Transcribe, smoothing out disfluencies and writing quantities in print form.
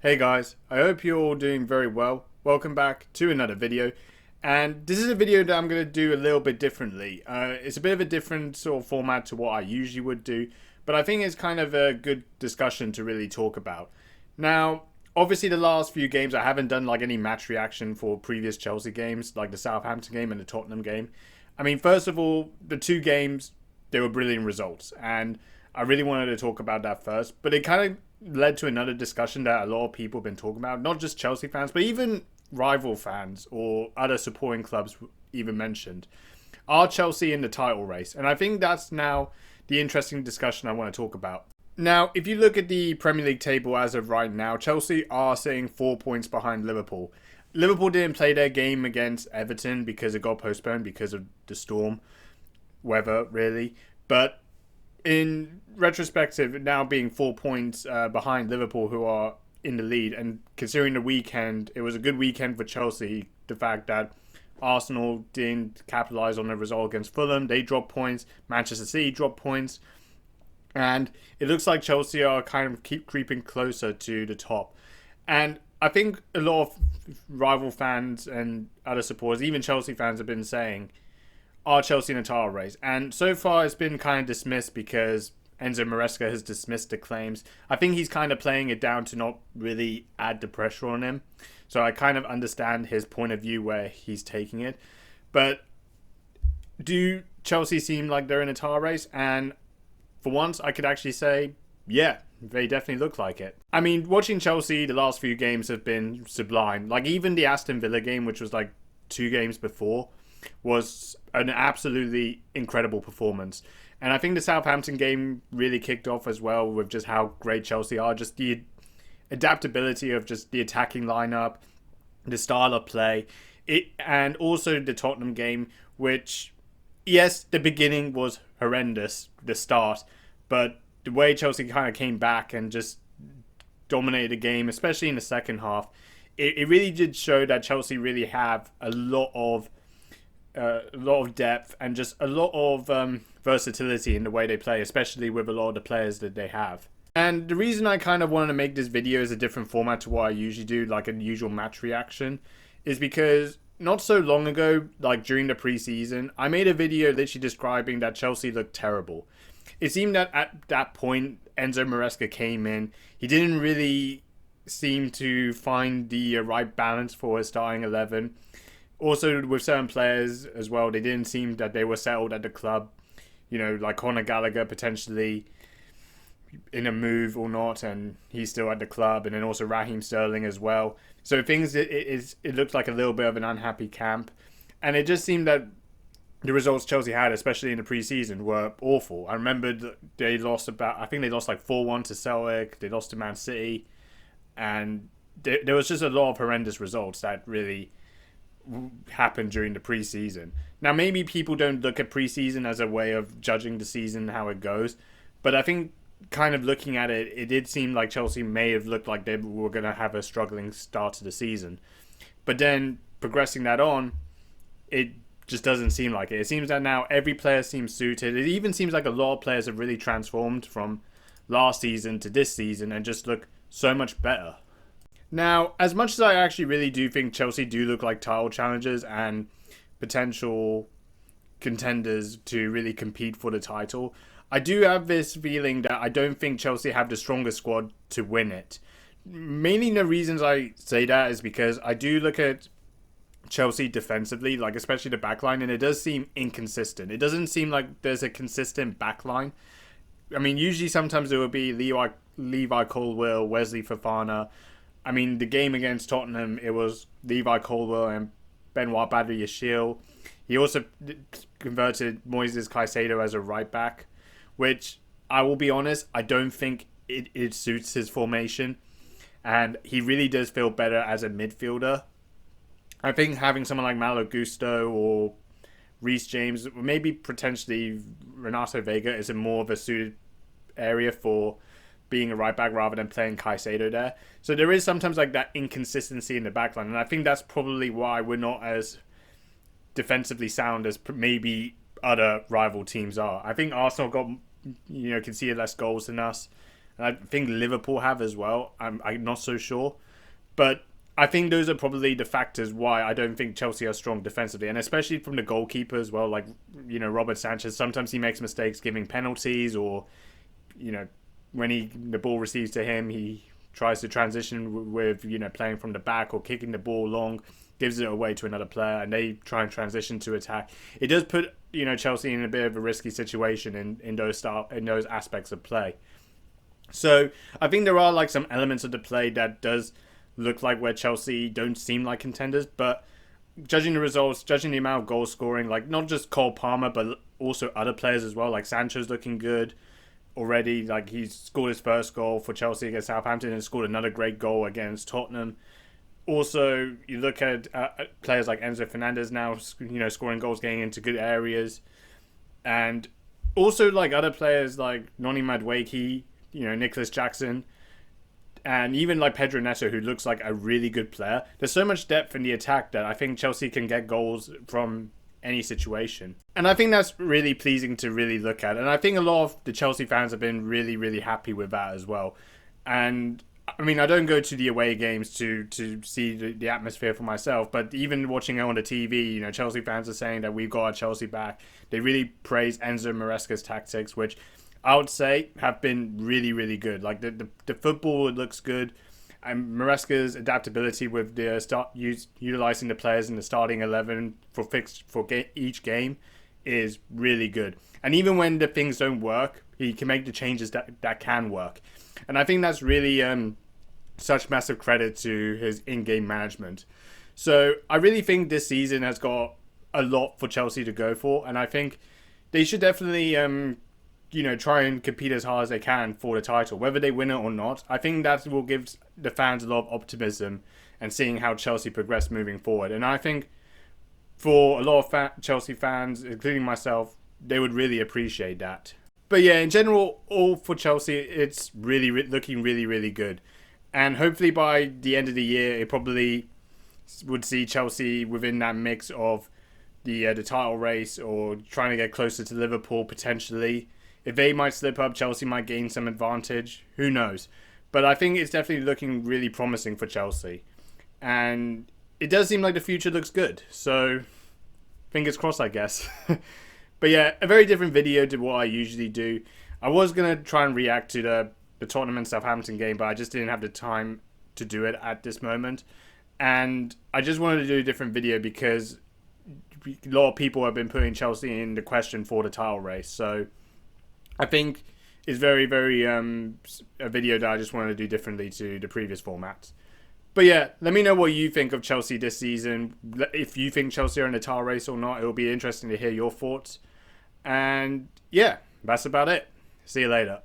Hey guys, I hope you're all doing very well. Welcome back to another video. And this is a video that I'm going to do a little bit differently. It's a bit of a different sort of format to what I usually would do, but I think it's kind of a good discussion to really talk about. Now, obviously the last few games I haven't done like any match reaction for previous Chelsea games, like the Southampton game and the Tottenham game. I mean, first of all, the two games, they were brilliant results, and I really wanted to talk about that first, but it kind of led to another discussion that a lot of people have been talking about, not just Chelsea fans, but even rival fans or other supporting clubs even mentioned. Are Chelsea in the title race? And I think that's now the interesting discussion I want to talk about. Now, if you look at the Premier League table as of right now, Chelsea are sitting 4 points behind Liverpool. Liverpool didn't play their game against Everton because it got postponed because of the storm weather, really. But in retrospective, now being 4 points behind Liverpool, who are in the lead, and considering the weekend, it was a good weekend for Chelsea. The fact that Arsenal didn't capitalise on the result against Fulham, they dropped points. Manchester City dropped points, and it looks like Chelsea are kind of keep creeping closer to the top. And I think a lot of rival fans and other supporters, even Chelsea fans, have been saying, are Chelsea in a title race? And so far it's been kind of dismissed because Enzo Maresca has dismissed the claims. I think he's kind of playing it down to not really add the pressure on him. So I kind of understand his point of view where he's taking it. But do Chelsea seem like they're in a title race? And for once, I could actually say, yeah, they definitely look like it. I mean, watching Chelsea the last few games have been sublime. Like even the Aston Villa game, which was like 2 games before, was an absolutely incredible performance. And I think the Southampton game really kicked off as well with just how great Chelsea are. Just the adaptability of just the attacking lineup, the style of play, and also the Tottenham game, which, yes, the beginning was horrendous, the start, but the way Chelsea kind of came back and just dominated the game, especially in the second half, it really did show that Chelsea really have a lot of depth and just a lot of versatility in the way they play, especially with a lot of the players that they have. And the reason I kind of wanted to make this video as a different format to what I usually do, like a usual match reaction, is because not so long ago, like during the preseason, I made a video literally describing that Chelsea looked terrible. It seemed that at that point, Enzo Maresca came in. He didn't really seem to find the right balance for his starting 11. Also, with certain players as well, they didn't seem that they were settled at the club. You know, like Conor Gallagher potentially in a move or not, and he's still at the club. And then also Raheem Sterling as well. So things, it looked like a little bit of an unhappy camp. And it just seemed that the results Chelsea had, especially in the preseason, were awful. I remember they lost I think they lost like 4-1 to Celtic. They lost to Man City. And there was just a lot of horrendous results that really happened during the preseason. Now, maybe people don't look at preseason as a way of judging the season, how it goes, but I think kind of looking at it, it did seem like Chelsea may have looked like they were going to have a struggling start to the season. But then progressing that on, it just doesn't seem like it. It seems that now every player seems suited. It even seems like a lot of players have really transformed from last season to this season and just look so much better. Now, as much as I actually really do think Chelsea do look like title challengers and potential contenders to really compete for the title, I do have this feeling that I don't think Chelsea have the strongest squad to win it. Mainly the reasons I say that is because I do look at Chelsea defensively, like especially the backline, and it does seem inconsistent. It doesn't seem like there's a consistent backline. I mean, usually sometimes there will be Levi Colwill, Wesley Fofana. I mean, the game against Tottenham, it was Levi Colwill and Benoit Badiashile. He also converted Moises Caicedo as a right back, which I will be honest, I don't think it suits his formation. And he really does feel better as a midfielder. I think having someone like Malo Gusto or Reece James, maybe potentially Renato Vega is a more of a suited area for being a right back rather than playing Caicedo there. So there is sometimes like that inconsistency in the backline, and I think that's probably why we're not as defensively sound as maybe other rival teams are. I think Arsenal got conceded less goals than us. And I think Liverpool have as well. I'm not so sure. But I think those are probably the factors why I don't think Chelsea are strong defensively. And especially from the goalkeeper as well. Like, Robert Sanchez, sometimes he makes mistakes giving penalties, or, when the ball receives to him, he tries to transition with, playing from the back or kicking the ball long, gives it away to another player, and they try and transition to attack. It does put, Chelsea in a bit of a risky situation in those aspects of play. So I think there are like some elements of the play that does look like where Chelsea don't seem like contenders, but judging the results, judging the amount of goal scoring, like not just Cole Palmer, but also other players as well, like Sancho's looking good already. Like, he's scored his first goal for Chelsea against Southampton and scored another great goal against Tottenham. Also, you look at players like Enzo Fernandez now, scoring goals, getting into good areas. And also, like, other players like Noni Madueke, Nicholas Jackson, and even like Pedro Neto, who looks like a really good player. There's so much depth in the attack that I think Chelsea can get goals from any situation. And I think that's really pleasing to really look at. And I think a lot of the Chelsea fans have been really, really happy with that as well. And I mean, I don't go to the away games to see the atmosphere for myself, but even watching it on the TV, Chelsea fans are saying that we've got our Chelsea back. They really praise Enzo Maresca's tactics, which I would say have been really, really good. Like, the football looks good. And Maresca's adaptability with the utilizing the players in the starting 11 for each game is really good. And even when the things don't work, he can make the changes that can work. And I think that's really such massive credit to his in-game management. So I really think this season has got a lot for Chelsea to go for. And I think they should definitely try and compete as hard as they can for the title, whether they win it or not. I think that will give the fans a lot of optimism and seeing how Chelsea progress moving forward. And I think for a lot of Chelsea fans, including myself, they would really appreciate that. But yeah, in general, all for Chelsea, it's really looking really, really good. And hopefully by the end of the year, it probably would see Chelsea within that mix of the title race, or trying to get closer to Liverpool potentially. If they might slip up, Chelsea might gain some advantage. Who knows? But I think it's definitely looking really promising for Chelsea. And it does seem like the future looks good. So, fingers crossed, I guess. But yeah, a very different video to what I usually do. I was going to try and react to the Tottenham and Southampton game, but I just didn't have the time to do it at this moment. And I just wanted to do a different video because a lot of people have been putting Chelsea in the question for the title race. So I think it's very, very a video that I just wanted to do differently to the previous formats. But yeah, let me know what you think of Chelsea this season. If you think Chelsea are in the title race or not, it'll be interesting to hear your thoughts. And yeah, that's about it. See you later.